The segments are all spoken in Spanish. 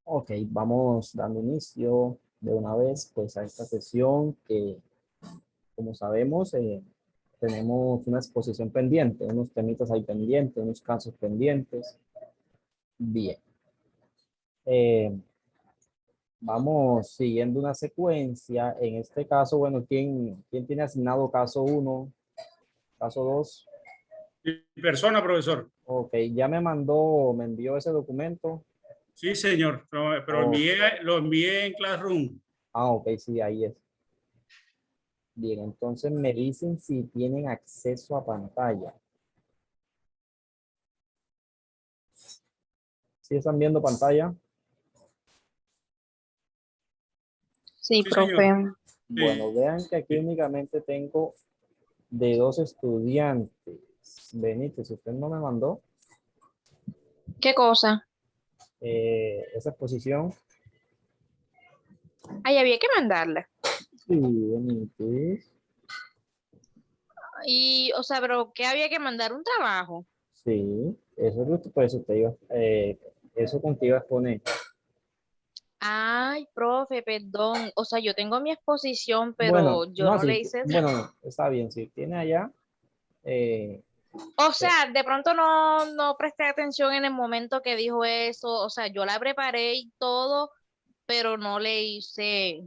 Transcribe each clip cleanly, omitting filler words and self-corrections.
Ok, vamos dando inicio de una vez pues a esta sesión que, como sabemos, tenemos una exposición pendiente, unos temitas ahí pendientes, unos casos pendientes. Bien, eh, vamos siguiendo una secuencia. En este caso, bueno, ¿quién tiene asignado caso uno, caso 2? Mi persona, profesor. Ok, ya me envió ese documento. Sí, señor, pero Oh, lo envié en Classroom. ok, sí, ahí es. Bien, entonces me dicen si tienen acceso a pantalla. ¿Sí están viendo pantalla? Sí, Sí, señor. profe. Bueno, Sí, vean que aquí sí. únicamente tengo de dos estudiantes. Benítez, usted no me mandó ¿Qué cosa? esa exposición. Ahí había que mandarla. Sí, Benítez. Y, o sea, pero ¿qué había que mandar? Un trabajo. Sí, eso es lo que por eso te iba, eso contigo a exponer. Ay, profe, perdón. O sea, yo tengo mi exposición, Bueno, pero yo no, no le sí, hice. bueno, no, está bien, si tiene allá, eh, O eh, sea, de pronto no presté atención en el momento que dijo eso. O sea, yo la preparé y todo, pero no le hice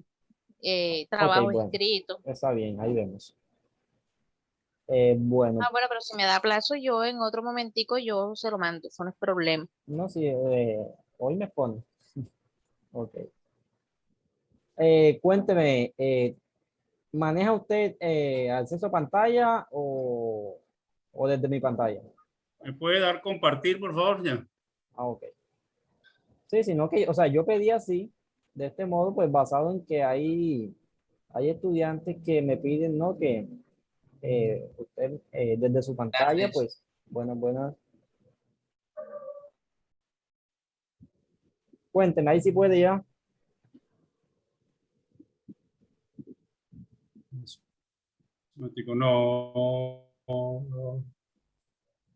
ok, trabajo bueno, escrito. está bien, ahí vemos. Bueno, Ah, bueno, pero si me da plazo, yo en otro momentico yo se lo mando. Eso no es problema. no, sí, hoy me pone. Ok. Cuénteme, ¿maneja usted acceso a pantalla o desde mi pantalla? ¿Me puede dar compartir, por favor? Ya. Ah, ok. Sí, sino que, o sea, yo pedí así, de este modo, pues basado en que hay estudiantes que me piden, ¿no? Que usted desde su pantalla, pues, buenas. Cuénteme, ahí sí puede ya. No, no.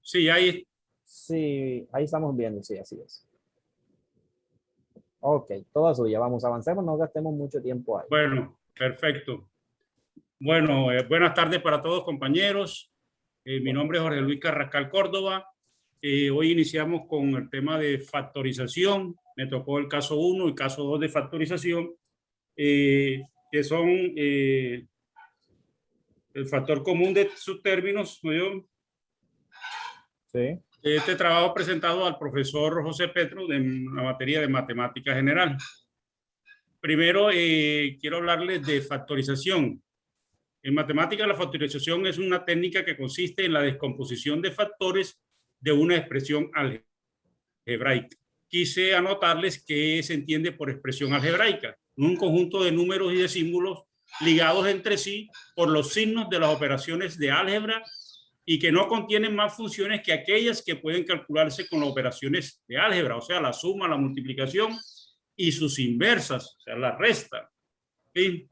Sí, ahí. Sí, ahí estamos viendo, sí, así es. Ok, toda suya, vamos, avancemos, no gastemos mucho tiempo ahí. Bueno, perfecto. Bueno, buenas tardes para todos, compañeros. Mi nombre es Buenas. Jorge Luis Carrascal Córdoba. Hoy iniciamos con el tema de factorización. Me tocó el caso 1 y caso 2 de factorización, que son el factor común de sus términos. ¿No? Sí, Este trabajo presentado al profesor José Petro en la materia de matemática general. Primero, quiero hablarles de factorización. En matemática, la factorización es una técnica que consiste en la descomposición de factores de una expresión algebraica. Quise anotarles qué se entiende por expresión algebraica: un conjunto de números y de símbolos ligados entre sí por los signos de las operaciones de álgebra y que no contienen más funciones que aquellas que pueden calcularse con las operaciones de álgebra, o sea, la suma, la multiplicación y sus inversas, o sea, la resta. ¿Sí?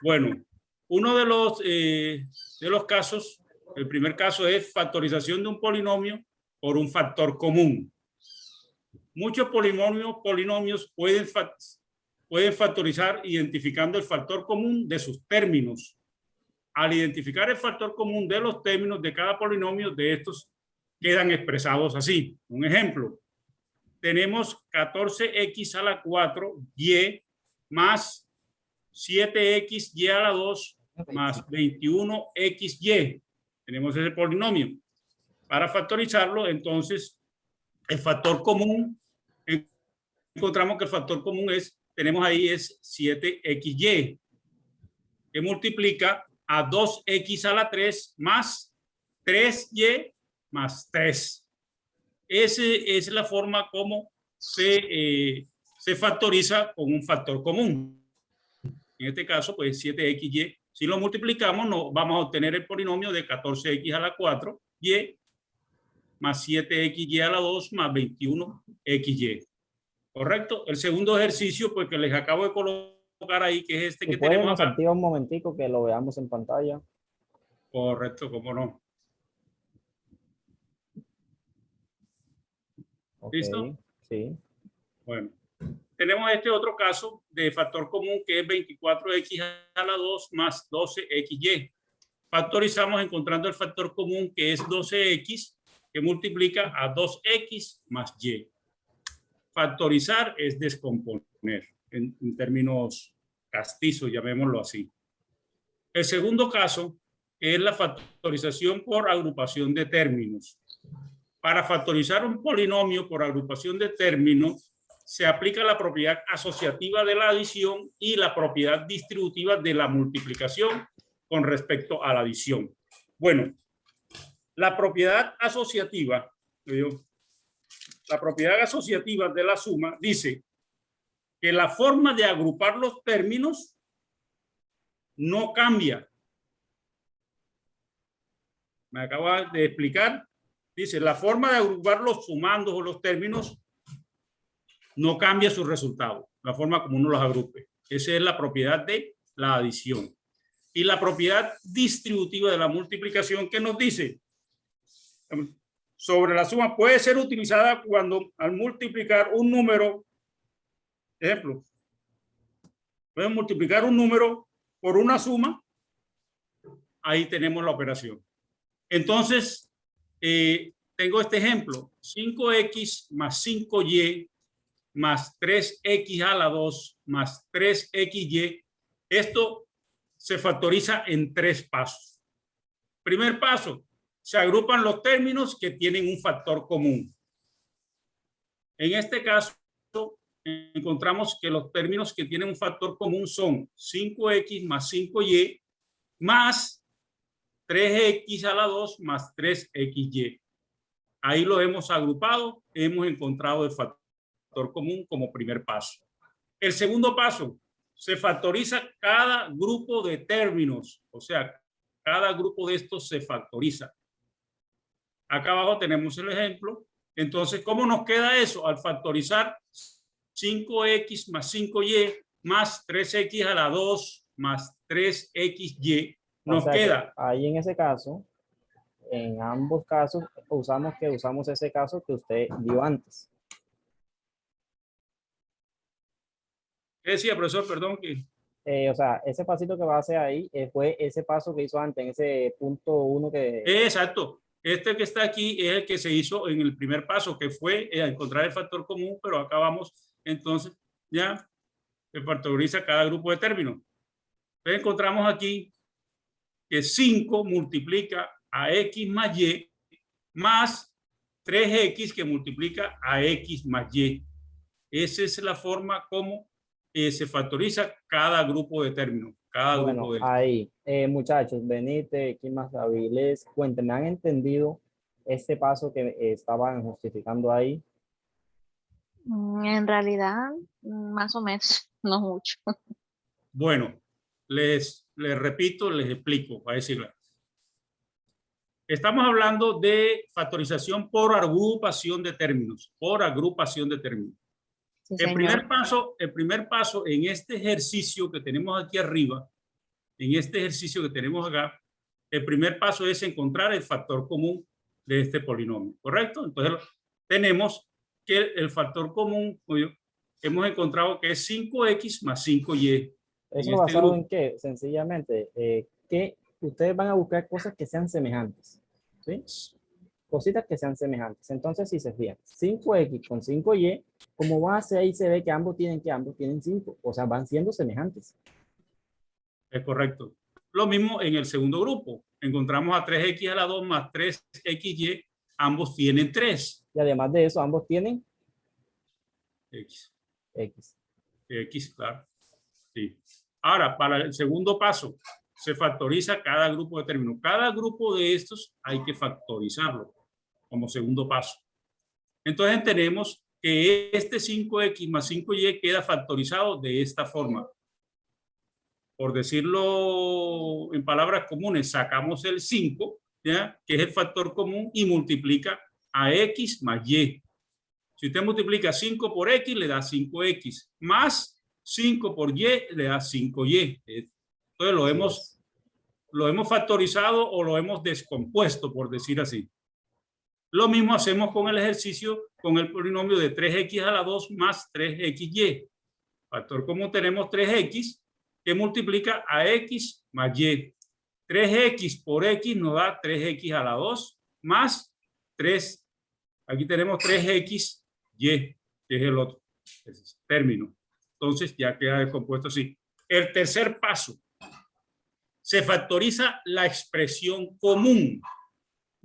Bueno, uno de los casos, el primer caso es factorización de un polinomio por un factor común. Muchos polinomios pueden factorizar identificando el factor común de sus términos. Al identificar el factor común de los términos de cada polinomio, de estos quedan expresados así. Un ejemplo: tenemos 14x a la 4 y más 7xy a la 2 más 21xy. Tenemos ese polinomio. Para factorizarlo, entonces, el factor común, encontramos que el factor común tenemos ahí es 7xy, que multiplica a 2x a la 3 más 3y más 3. Esa es la forma como se factoriza con un factor común. En este caso, pues 7xy. Si lo multiplicamos, no, vamos a obtener el polinomio de 14x a la 4 y más 7xy a la 2 más 21xy. ¿Correcto? El segundo ejercicio, pues que les acabo de colocar ahí, que es este si que puede, tenemos nos acá. activa un momentico que lo veamos en pantalla. Correcto, cómo no. Ok, ¿Listo? sí. Bueno. tenemos este otro caso de factor común que es 24x a la 2 más 12xy. Factorizamos encontrando el factor común que es 12x que multiplica a 2x más y. Factorizar es descomponer en términos castizos, llamémoslo así. El segundo caso es la factorización por agrupación de términos. Para factorizar un polinomio por agrupación de términos, se aplica la propiedad asociativa de la adición y la propiedad distributiva de la multiplicación con respecto a la adición. Bueno, la propiedad asociativa, la propiedad asociativa de la suma dice que la forma de agrupar los términos no cambia. Me acaba de explicar. Dice, la forma de agrupar los sumandos o los términos no cambia su resultado, la forma como uno los agrupe. Esa es la propiedad de la adición. Y la propiedad distributiva de la multiplicación, que nos dice sobre la suma, puede ser utilizada cuando al multiplicar un número, ejemplo, pueden multiplicar un número por una suma, ahí tenemos la operación. Entonces, tengo este ejemplo, 5x más 5y más 3x a la 2 más 3xy. Esto se factoriza en 3 pasos. Primer paso, se agrupan los términos que tienen un factor común. En este caso, encontramos que los términos que tienen un factor común son 5x más 5y más 3x a la 2 más 3xy. Ahí lo hemos agrupado, hemos encontrado el factor común como primer paso. El segundo paso, se factoriza cada grupo de términos, o sea, cada grupo de estos se factoriza. Acá abajo tenemos el ejemplo. Entonces, ¿cómo nos queda eso? Al factorizar 5x más 5y más 3x a la 2 más 3xy, nos queda. Ahí en ese caso, en ambos casos, usamos ese caso que usted dio antes. ¿Qué decía, profesor? Perdón. O sea, ese pasito que va a hacer ahí fue ese paso que hizo antes, en ese punto 1 que... Exacto. Este que está aquí es el que se hizo en el primer paso, que fue encontrar el factor común, pero acá vamos, entonces, ya se factoriza cada grupo de términos. Entonces encontramos aquí que 5 multiplica a x más y más 3x que multiplica a x más y. Esa es la forma como se factoriza cada grupo de términos. Bueno, ahí, muchachos, Benítez, ¿quién más hábiles? Cuéntenme, ¿han entendido este paso que estaban justificando ahí? En realidad, más o menos, no mucho. Bueno, les repito, les explico, para decirlo. Estamos hablando de factorización por agrupación de términos, por agrupación de términos. Sí, el primer paso en este ejercicio que tenemos aquí arriba, en este ejercicio que tenemos acá, el primer paso es encontrar el factor común de este polinomio, ¿correcto? Entonces tenemos que el factor común, hemos encontrado que es 5x más 5y. ¿Eso basado en qué? Sencillamente, que ustedes van a buscar cosas que sean semejantes, ¿sí? Cositas que sean semejantes. Entonces, si se fijan, 5x con 5y, como base ahí se ve que ambos tienen 5, o sea, van siendo semejantes. Es correcto. Lo mismo en el segundo grupo. Encontramos a 3x a la 2 más 3xy, ambos tienen 3. Y además de eso, ambos tienen x. X, claro. Sí. Ahora, para el segundo paso, se factoriza cada grupo de términos. Cada grupo de estos hay que factorizarlo como segundo paso. Entonces tenemos que este 5x más 5y queda factorizado de esta forma. Por decirlo en palabras comunes, sacamos el 5, ¿ya? Que es el factor común, y multiplica a x más y. Si usted multiplica 5 por x, le da 5x, más 5 por y, le da 5y. Entonces lo hemos factorizado o lo hemos descompuesto, por decir así. Lo mismo hacemos con el ejercicio con el polinomio de 3x a la 2 más 3xy. Factor común tenemos 3x que multiplica a x más y. 3x por x nos da 3x a la 2 más 3. Aquí tenemos 3xy, que es el otro término. Entonces ya queda descompuesto así. El tercer paso. Se factoriza la expresión común.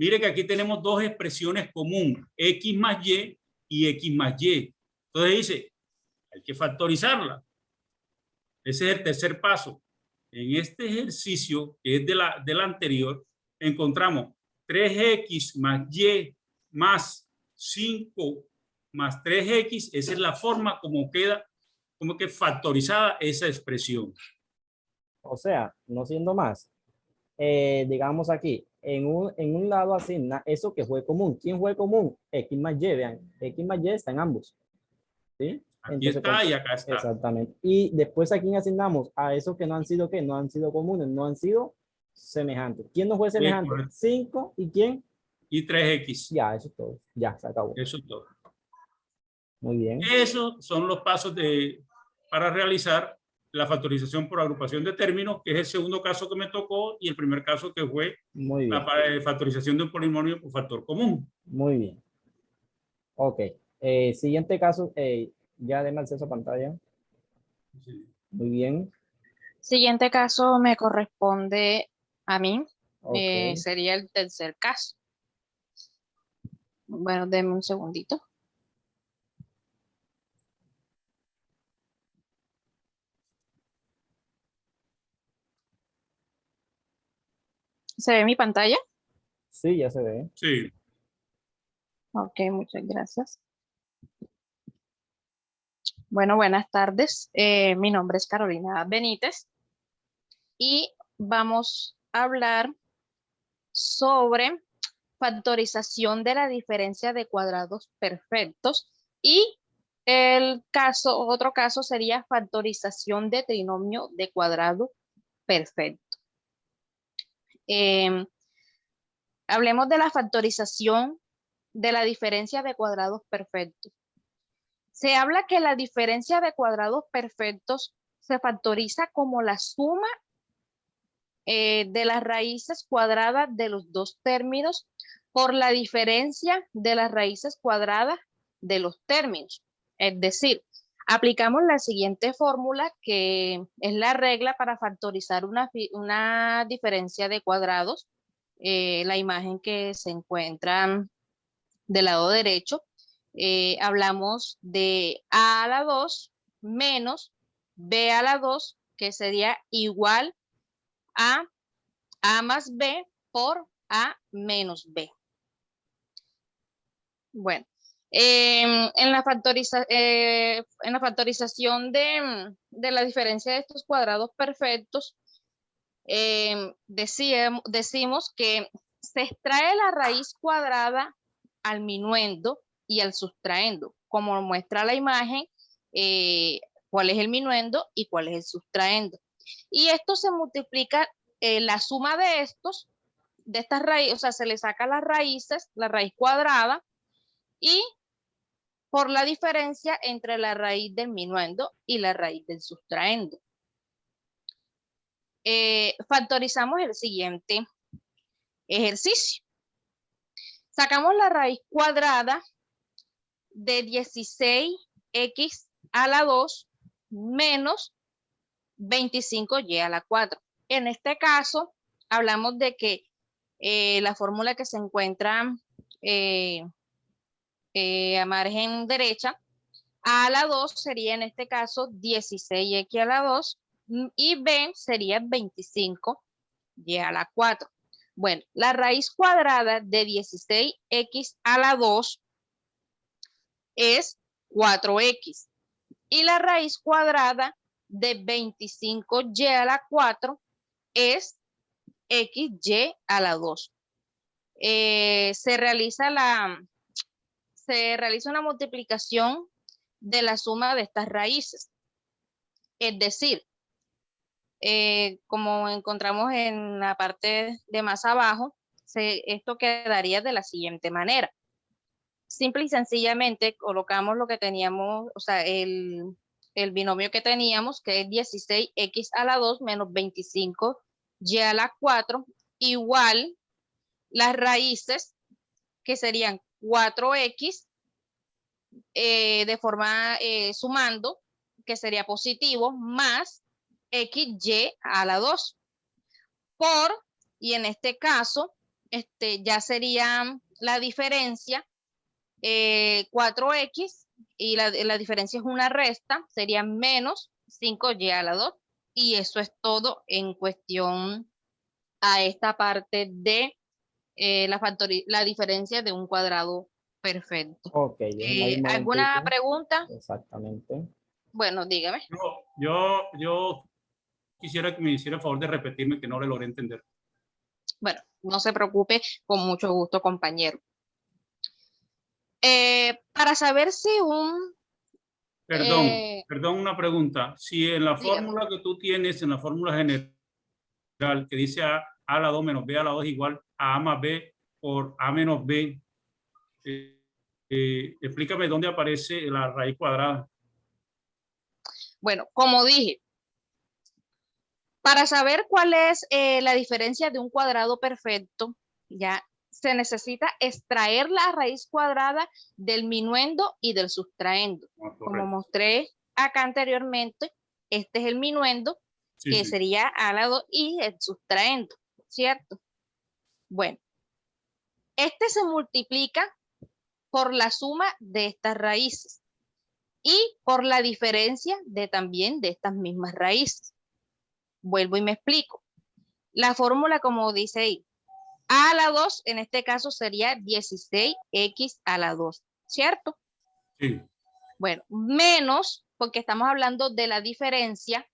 Mire que aquí tenemos dos expresiones comunes, x más y x más y. Entonces dice, hay que factorizarla. Ese es el tercer paso. En este ejercicio, que es del anterior, encontramos 3x más y más 5 más 3x. Esa es la forma como queda, como que factorizada esa expresión. O sea, no siendo más, digamos aquí, en un lado asigna eso que fue común. ¿Quién fue común? X más Y, vean, X más Y están ambos. ¿Sí? Aquí está y acá está. Exactamente. Y después a quién asignamos a esos que no han sido, ¿qué? No han sido comunes, no han sido semejantes. ¿Quién no fue semejante? 5 y quién? Y 3x. Ya, eso es todo. Ya, se acabó. Eso es todo. Muy bien. Esos son los pasos para realizar la factorización por agrupación de términos, que es el segundo caso que me tocó, y el primer caso que fue Muy bien. la factorización de un polinomio por factor común. Muy bien. Ok. Siguiente caso, ya déme acceso a pantalla. Sí. Muy bien. Siguiente caso me corresponde a mí. Ok. Sería el tercer caso. Bueno, denme un segundito. ¿Se ve mi pantalla? Sí, ya se ve. Sí. Ok, muchas gracias. Bueno, buenas tardes. Mi nombre es Carolina Benítez y vamos a hablar sobre factorización de la diferencia de cuadrados perfectos y otro caso sería factorización de trinomio de cuadrado perfecto. Hablemos de la factorización de la diferencia de cuadrados perfectos. Se habla que la diferencia de cuadrados perfectos se factoriza como la suma de las raíces cuadradas de los dos términos por la diferencia de las raíces cuadradas de los términos. Es decir, aplicamos la siguiente fórmula, que es la regla para factorizar una diferencia de cuadrados. La imagen que se encuentra del lado derecho. Hablamos de a la 2 menos b a la 2, que sería igual a más b por a menos b. Bueno, en la factorización de la diferencia de estos cuadrados perfectos, decimos que se extrae la raíz cuadrada al minuendo y al sustraendo, como muestra la imagen, cuál es el minuendo y cuál es el sustraendo. Y esto se multiplica, la suma de estas raíces, o sea, se le saca las raíces, la raíz cuadrada, y por la diferencia entre la raíz del minuendo y la raíz del sustraendo. Factorizamos el siguiente ejercicio. Sacamos la raíz cuadrada de 16x a la 2 menos 25y a la 4. En este caso, hablamos de que la fórmula que se encuentra a margen derecha, a la 2 sería en este caso 16x a la 2 y b sería 25y a la 4. Bueno, la raíz cuadrada de 16x a la 2 es 4x y la raíz cuadrada de 25y a la 4 es xy a la 2. Se realiza una multiplicación de la suma de estas raíces. Es decir, como encontramos en la parte de más abajo, esto quedaría de la siguiente manera. simple y sencillamente colocamos lo que teníamos, o sea, el binomio que teníamos, que es 16x a la 2 menos 25y a la 4, igual las raíces, que serían 4x, de forma sumando, que sería positivo, más xy a la 2, y en este caso, ya sería la diferencia 4x, y la diferencia es una resta, sería menos 5y a la 2, y eso es todo en cuestión a esta parte de la diferencia de un cuadrado perfecto. Ok, déjenme ahí un ¿Alguna momentico. pregunta? Exactamente. Bueno, dígame. Yo quisiera que me hiciera el favor de repetirme que no le logré entender. Bueno, no se preocupe, con mucho gusto, compañero. Para saber si Perdón, una pregunta. Si en la dígame. fórmula que tú tienes, en la fórmula general, que dice A a la 2 menos B a la 2 igual a A más B por A menos B, explícame dónde aparece la raíz cuadrada. Bueno, como dije, para saber cuál es la diferencia de un cuadrado perfecto, ya se necesita extraer la raíz cuadrada del minuendo y del sustraendo. Como mostré acá anteriormente, este es el minuendo, Sí, que sí. sería a la 2, y el sustraendo, ¿cierto? Bueno, este se multiplica por la suma de estas raíces y por la diferencia también de estas mismas raíces. Vuelvo y me explico. La fórmula, como dice ahí, a la 2 en este caso sería 16x a la 2, ¿cierto? Sí. Bueno, menos, porque estamos hablando de la diferencia,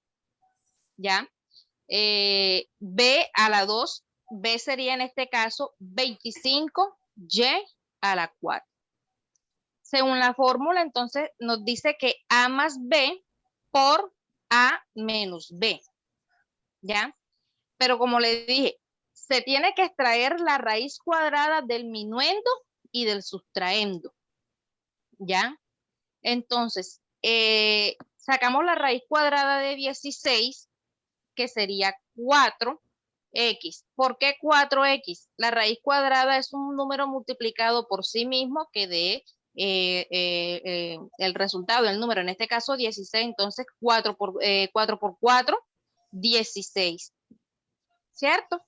¿ya? B a la 2, B sería en este caso 25y a la 4. Según la fórmula, entonces nos dice que A más B por A menos B, ¿ya? Pero como le dije, se tiene que extraer la raíz cuadrada del minuendo y del sustraendo, ¿ya? Entonces, sacamos la raíz cuadrada de 16, que sería 4x. ¿Por qué 4x? La raíz cuadrada es un número multiplicado por sí mismo que dé el resultado, el número, en este caso 16, entonces 4 por 4, 16, ¿cierto?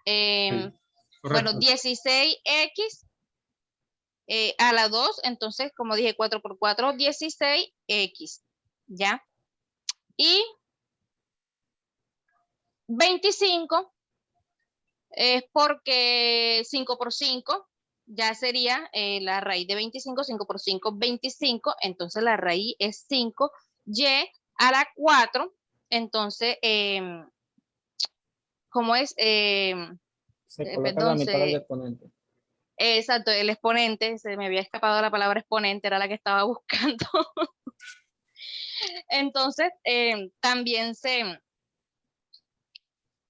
Sí, Bueno, correcto. 16x a la 2, entonces, como dije, 4 por 4, 16x, ¿ya? Y 25 es porque 5 por 5 ya sería la raíz de 25, 5 por 5, 25, entonces la raíz es 5y a la 4, entonces, ¿cómo es? Se coloca en la Perdón, mitad del exponente. exacto, el exponente, se me había escapado la palabra exponente, era la que estaba buscando. Entonces, también Se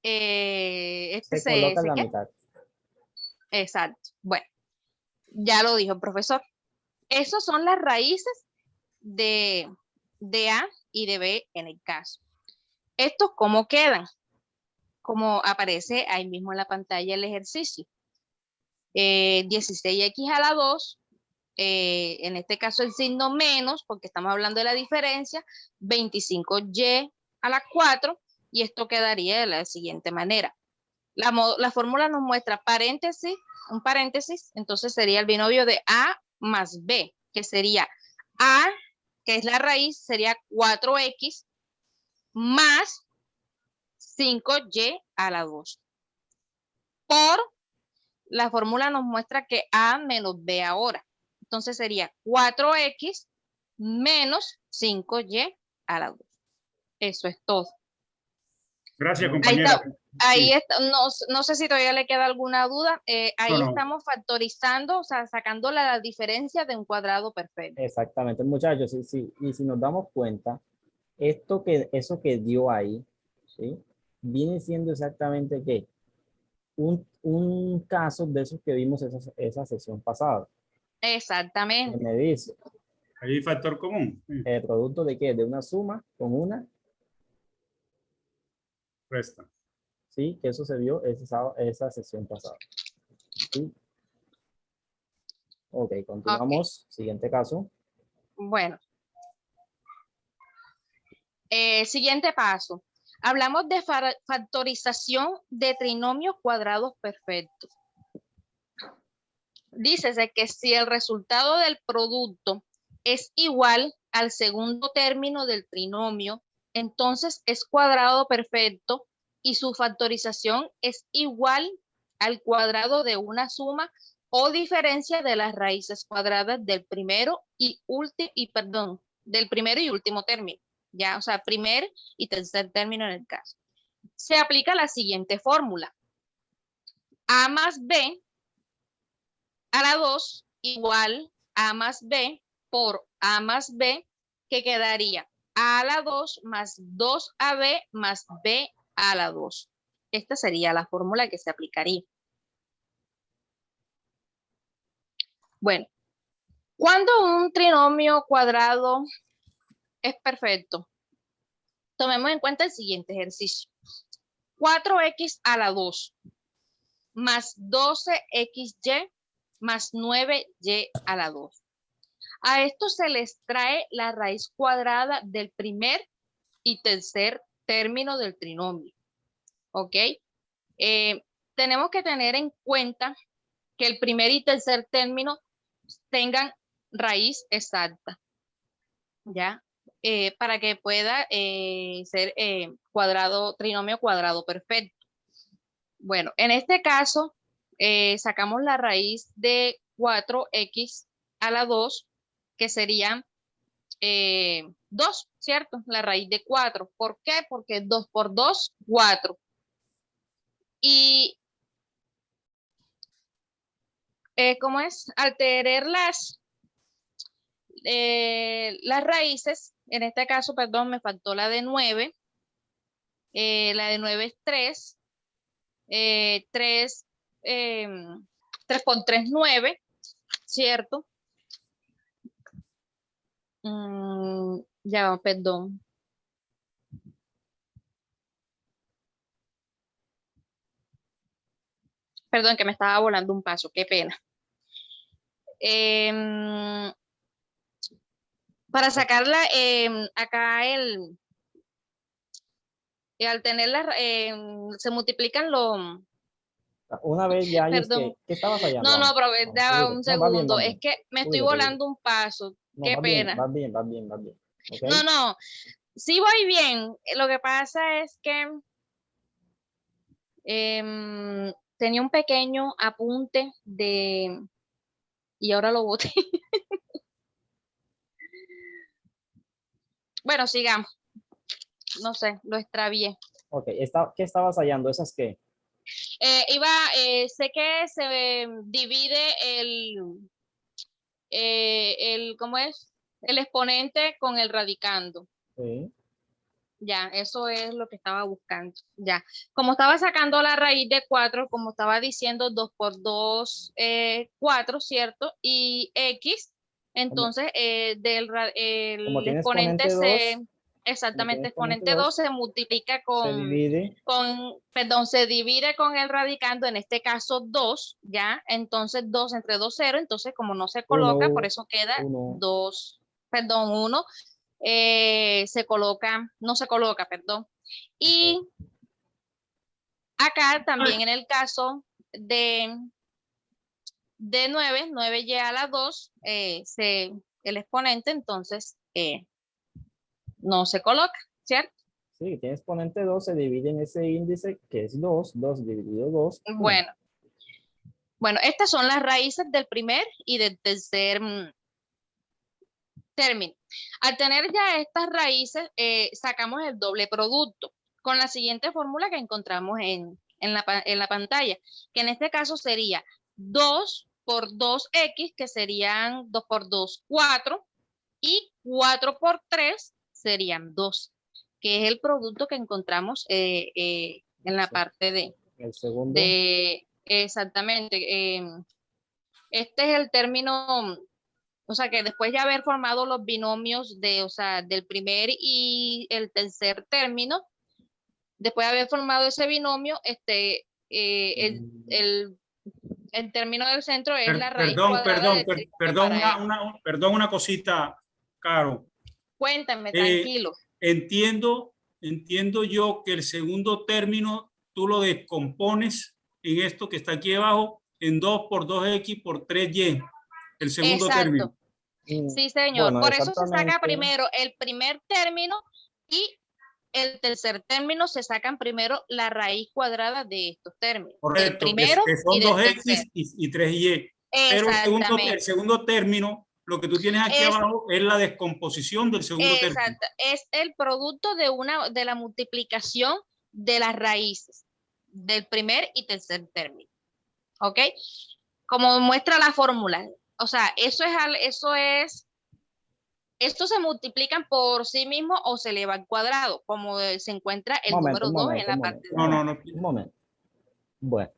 coloca en la ¿qué? mitad. Exacto. Bueno, ya lo dijo el profesor. Esas son las raíces de A y de B en el caso. ¿Estos cómo quedan? Como aparece ahí mismo en la pantalla el ejercicio. 16x a la 2, en este caso el signo menos, porque estamos hablando de la diferencia, 25y a la 4, y esto quedaría de la siguiente manera. La fórmula nos muestra un paréntesis, entonces sería el binomio de A más B, que sería A, que es la raíz, sería 4x más 5y a la 2. Por la fórmula nos muestra que A menos B ahora. Entonces sería 4x menos 5y a la 2. Eso es todo. Gracias, Ahí compañera. está. Ahí Sí. está, no sé si todavía le queda alguna duda. Ahí No. estamos factorizando, o sea, sacando la diferencia de un cuadrado perfecto. Exactamente, muchachos. Sí, sí. Y si nos damos cuenta, eso que dio ahí, ¿sí? Viene siendo exactamente ¿qué? Un caso de esos que vimos esa sesión pasada. Exactamente. Me dice, Hay factor común. ¿el producto de qué? De una suma con una, Resta. sí, que eso se vio esa sesión pasada. Sí. Ok, continuamos. Siguiente caso. Bueno, siguiente paso. Hablamos de factorización de trinomios cuadrados perfectos. Dícese que si el resultado del producto es igual al segundo término del trinomio, entonces es cuadrado perfecto y su factorización es igual al cuadrado de una suma o diferencia de las raíces cuadradas del primero y último término. Ya, o sea, primer y tercer término en el caso. Se aplica la siguiente fórmula. A más B a la 2 igual A más B por A más B, que quedaría A a la 2 más 2AB más B a la 2. Esta sería la fórmula que se aplicaría. Bueno, cuando un trinomio cuadrado es perfecto, tomemos en cuenta el siguiente ejercicio. 4x a la 2 más 12xy más 9y a la 2. A esto se les trae la raíz cuadrada del primer y tercer término del trinomio. ¿Ok? Tenemos que tener en cuenta que el primer y tercer término tengan raíz exacta. ¿Ya? Para que pueda ser trinomio cuadrado perfecto. Bueno, en este caso, sacamos la raíz de 4x a la 2, que serían 2, ¿cierto? La raíz de 4. ¿Por qué? Porque 2 por 2, 4. Y, ¿cómo es? Al tener las raíces, en este caso, perdón, me faltó la de 9. La de 9 es 3. 3 por 3, 9, ¿cierto? Ya, perdón. Perdón, que me estaba volando un paso, qué pena. Para sacarla, acá al tenerla, se multiplican los... Una vez ya hay Perdón. ¿qué estaba fallando? No, Vamos. pero Vamos, da un no, va bien, segundo. va Es bien. que me estoy Cuídate, volando un paso. no, Qué va bien, pena. va bien, va bien, va bien. ¿Okay? No, sí voy bien. Lo que pasa es que tenía un pequeño apunte y ahora lo boté. Bueno, sigamos. No sé, lo extravié. Ok, ¿qué estabas hallando? ¿Esas qué? Sé que se divide ¿cómo es? El exponente con el radicando. Sí. Ya, eso es lo que estaba buscando. Ya, como estaba sacando la raíz de 4, como estaba diciendo 2 por 2, 4, ¿cierto? Y x, entonces Como el tiene exponente exponente 2, como tiene exactamente, exponente exponente 2 2, se multiplica se divide. perdón, se divide con el radicando, en este caso 2, ¿ya? Entonces 2 entre 2, 0, entonces como no se coloca, por 1, eso queda 1. 2, perdón, 1. No se coloca, perdón. Y acá también en el caso de 9, 9y a la 2, el exponente entonces no se coloca, ¿cierto? Sí, tiene exponente 2, se divide en ese índice que es 2, 2 dividido 2. Bueno, estas son las raíces del primer y del tercer término. Al tener ya estas raíces, sacamos el doble producto con la siguiente fórmula que encontramos en la pantalla, que en este caso sería 2 por 2x, que serían 2 por 2, 4, y 4 por 3 serían 2, que es el producto que encontramos en la parte El segundo. exactamente, Este es el término, o sea, que después de haber formado los binomios o sea, del primer y el tercer término, después de haber formado ese binomio, el término del centro es la raíz cuadrada de 3 para él. Perdón una cosita, Caro. Cuéntame, tranquilo. Entiendo yo que el segundo término tú lo descompones en esto que está aquí abajo en 2 por 2x por 3y. El segundo término. Sí, señor. Bueno, por eso se saca primero el primer término y el tercer término se sacan primero la raíz cuadrada de estos términos. Correcto, el primero que son y del 2x tercero. y 3y. Pero el segundo término, lo que tú tienes aquí abajo es la descomposición del segundo término. Exacto, es el producto de la multiplicación de las raíces del primer y tercer término. ¿Ok? Como muestra la fórmula. O sea, estos se multiplican por sí mismos o se eleva al cuadrado, como se encuentra el número 2 en la parte de abajo. Un momento. Bueno,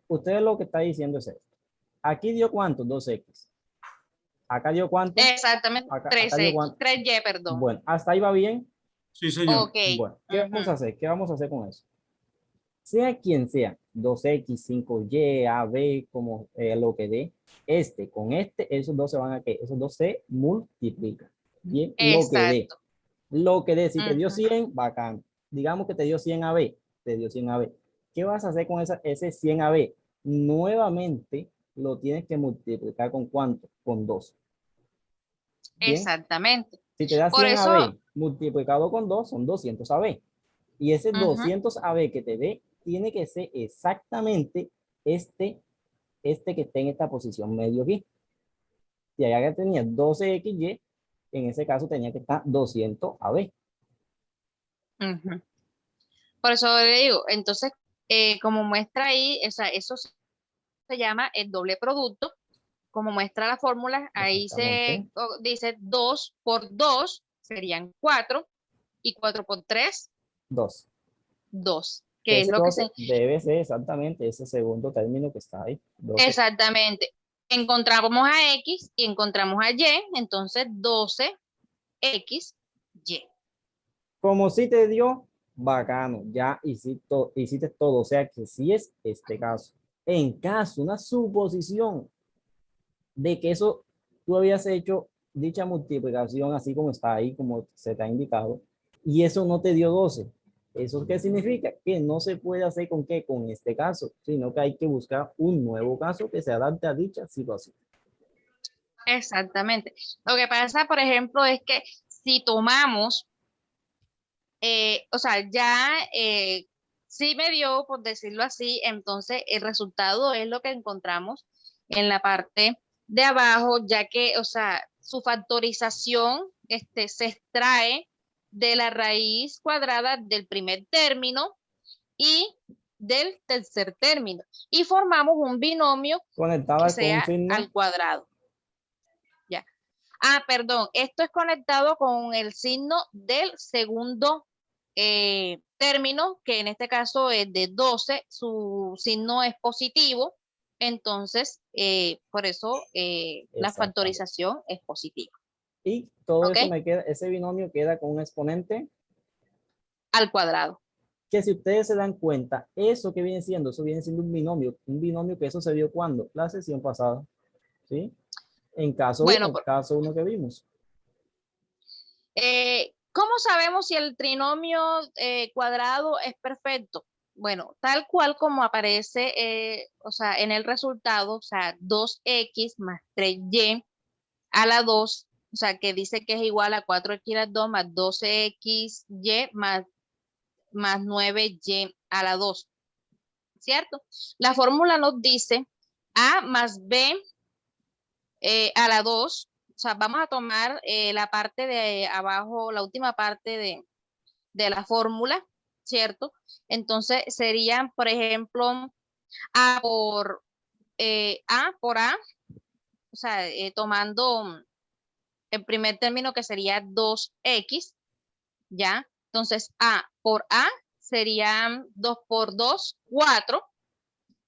usted lo que está diciendo es esto. Aquí dio cuánto, 2x. Acá dio cuánto. Exactamente, 3x, 3y, perdón. Bueno, ¿hasta ahí va bien? Sí, señor. Okay. Bueno, ¿qué vamos a hacer? ¿Qué vamos a hacer con eso? Sea quien sea, 2x, 5y, a, b, como lo que dé, con esos dos se van a ¿qué? Esos dos se multiplican. Bien, exacto. Lo que dé, si te dio 100, bacán. Digamos que te dio 100 a b, te dio 100 a b. ¿Qué vas a hacer con ese 100 a b? Nuevamente lo tienes que multiplicar con ¿cuánto? Con 2. ¿Bien? Exactamente. Si te da 100 AB multiplicado con 2, son 200 AB. Y ese 200 AB que te dé, tiene que ser exactamente este que está en esta posición medio aquí. Si allá que tenía 12XY, en ese caso tenía que estar 200 AB. Por eso le digo, entonces, como muestra ahí, eso se llama el doble producto. Como muestra la fórmula, ahí se dice 2 por 2 serían 4 y 4 por 3, 2. 2. Que es ese lo que se... debe ser exactamente ese segundo término que está ahí. 12. Exactamente. Encontramos a X y encontramos a Y, entonces 12XY. Como si te dio, bacano, ya hiciste todo, o sea que sí es este caso. En caso, una suposición de que eso tú habías hecho dicha multiplicación así como está ahí, como se te ha indicado, y eso no te dio 12. ¿Eso qué significa? Que no se puede hacer con qué, con este caso, sino que hay que buscar un nuevo caso que se adapte a dicha situación. Exactamente. Lo que pasa, por ejemplo, es que si tomamos, o sea, ya sí me dio, por decirlo así, entonces el resultado es lo que encontramos en la parte de abajo, ya que, o sea, su factorización se extrae de la raíz cuadrada del primer término y del tercer término. Y formamos un binomio Conectada que sea al cuadrado. Ya. Ah, perdón, esto es conectado con el signo del segundo término, que en este caso es de 12, su signo es positivo, entonces por eso la factorización es positiva. Y todo eso me queda, ese binomio queda con un exponente al cuadrado. Que si ustedes se dan cuenta, eso viene siendo un binomio que eso se vio cuando, la sesión pasada, ¿sí? En caso 1 que vimos. ¿Cómo sabemos si el trinomio cuadrado es perfecto? Bueno, tal cual como aparece, o sea, en el resultado, o sea, 2x más 3y a la 2, o sea, que dice que es igual a 4x a la 2 más 12xy más 9y a la 2, ¿cierto? La fórmula nos dice a más b a la 2, o sea, vamos a tomar la parte de abajo, la última parte de la fórmula, ¿cierto? Entonces serían, por ejemplo, A por A, o sea, tomando el primer término que sería 2x, ¿ya? Entonces A por A serían 2 por 2, 4,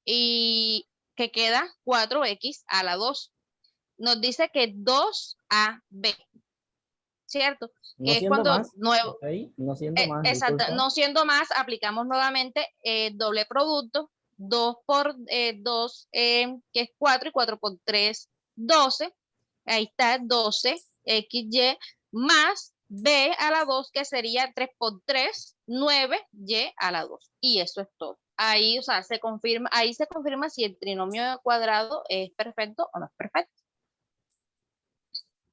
y que queda 4x a la 2. Nos dice que 2ab, ¿cierto? No Que es siendo cuando más, nuevo, ahí, no siendo más, exacto, disculpa. no siendo más, aplicamos nuevamente doble producto, 2 por 2, que es 4, y 4 por 3, 12. Ahí está 12, XY, más B a la 2, que sería 3 por 3, 9, Y a la 2. Y eso es todo. Ahí, o sea, ahí se confirma si el trinomio cuadrado es perfecto o no es perfecto.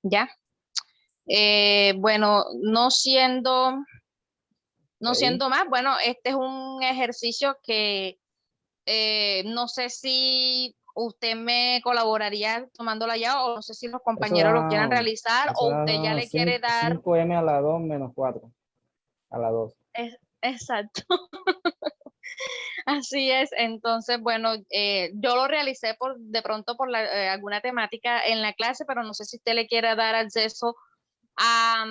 ¿Ya? Bueno, no siendo más, bueno, este es un ejercicio que no sé si usted me colaboraría tomándolo ya, o no sé si los compañeros lo quieran realizar, eso o usted ya da le quiere dar. 5m a la 2 menos 4 a la 2. Exacto. Así es. Entonces, bueno, yo lo realicé de pronto por alguna temática en la clase, pero no sé si usted le quiere dar acceso a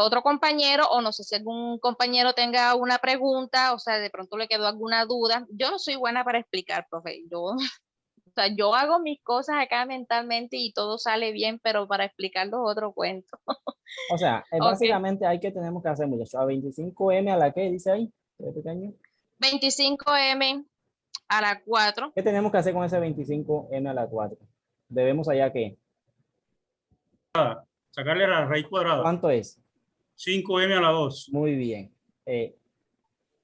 otro compañero, o no sé si algún compañero tenga una pregunta, o sea, de pronto le quedó alguna duda. Yo no soy buena para explicar, profe. O sea, yo hago mis cosas acá mentalmente y todo sale bien, pero para explicarlo es otro cuento. O sea, Ok. básicamente hay que tenemos que hacer muchachos. A 25m a la que dice ahí, ¿qué pequeño? 25m a la 4. ¿Qué tenemos que hacer con ese 25m a la 4? Debemos allá que, Sacarle la raíz cuadrada. ¿cuánto es? 5m a la 2. Muy bien.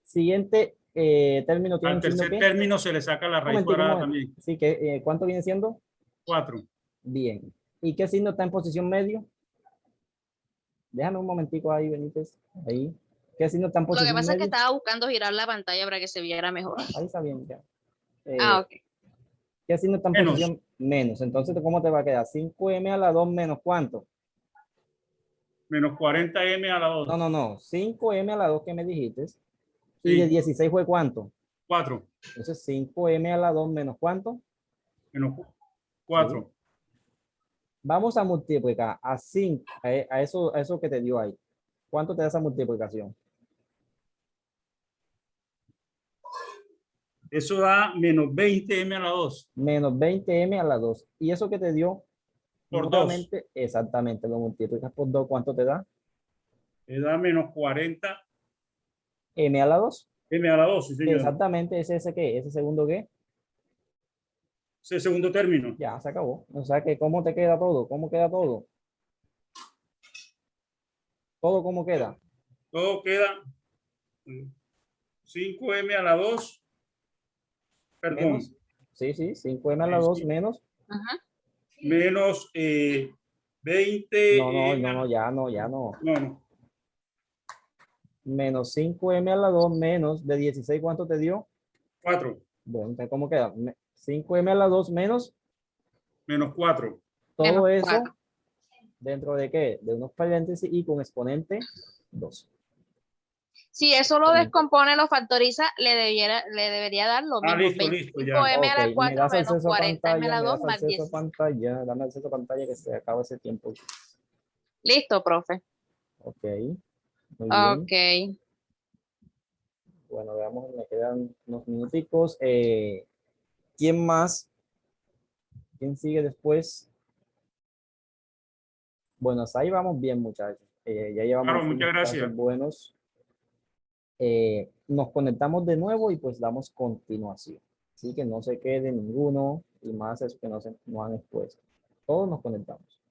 Siguiente término tiene Al un signo tercer que. término se le saca la Un raíz momentico, un cuadrada momento. también. Sí, que, ¿cuánto viene siendo? 4. Bien. ¿Y qué signo está en posición medio? Déjame un momentico ahí, Benítez. Ahí. ¿Qué signo está en Lo que posición pasa es que medio? estaba buscando girar la pantalla para que se viera mejor. Ahí está bien, ya. Ok. ¿Qué signo está en Menos. posición menos? Entonces, ¿cómo te va a quedar? 5m a la 2 menos ¿cuánto? Menos 40m a la No, 2. no, no. 5m a la 2 que me dijiste. ¿Y de Sí. 16 fue cuánto? 4. Entonces, 5m a la 2 menos ¿cuánto? Menos Sí. 4. Vamos a multiplicar a 5, a eso que te dio ahí. ¿Cuánto te da esa multiplicación? Eso da menos 20m a la 2. Menos 20m a la 2. ¿Y eso que te dio? Por 2. Nuevamente, exactamente, lo multiplicas por 2, ¿cuánto te da? Le da menos 40m M a la 2. a la 2, sí señor. Exactamente, ese qué, ese segundo qué, Ese segundo término. ya se acabó. O sea que, ¿cómo te queda todo? ¿Cómo queda todo? ¿Todo cómo queda? Todo queda 5m a la 2. Menos, Perdón. sí, sí, 5m a la 2 Sí. menos. Ajá. Menos 20. No, no, no, no, ya no, ya no. No, no. Menos 5m a la 2 menos de 16, ¿cuánto te dio? 4. Bueno, entonces, ¿cómo queda? 5m a la 2 menos Menos 4. todo Menos eso 4. dentro de qué? De unos paréntesis y con exponente 2. Si eso lo descompone, lo factoriza, le debería dar lo mismo. Listo, listo, ya. 25m Ok, a la me 4 das menos acceso a 40m a pantalla, la me 2 das más acceso a 10. pantalla, dame acceso a pantalla que se acaba ese tiempo. Listo, profe. Ok, muy bien. Ok. Bueno, veamos, me quedan unos minuticos. ¿Quién más? ¿Quién sigue después? Bueno, hasta ahí vamos bien, muchachos. Ya Claro, llevamos muchas unos gracias. pasos buenos. Nos conectamos de nuevo y pues damos continuación. Así que no se quede ninguno y más es que no han expuesto. Todos nos conectamos.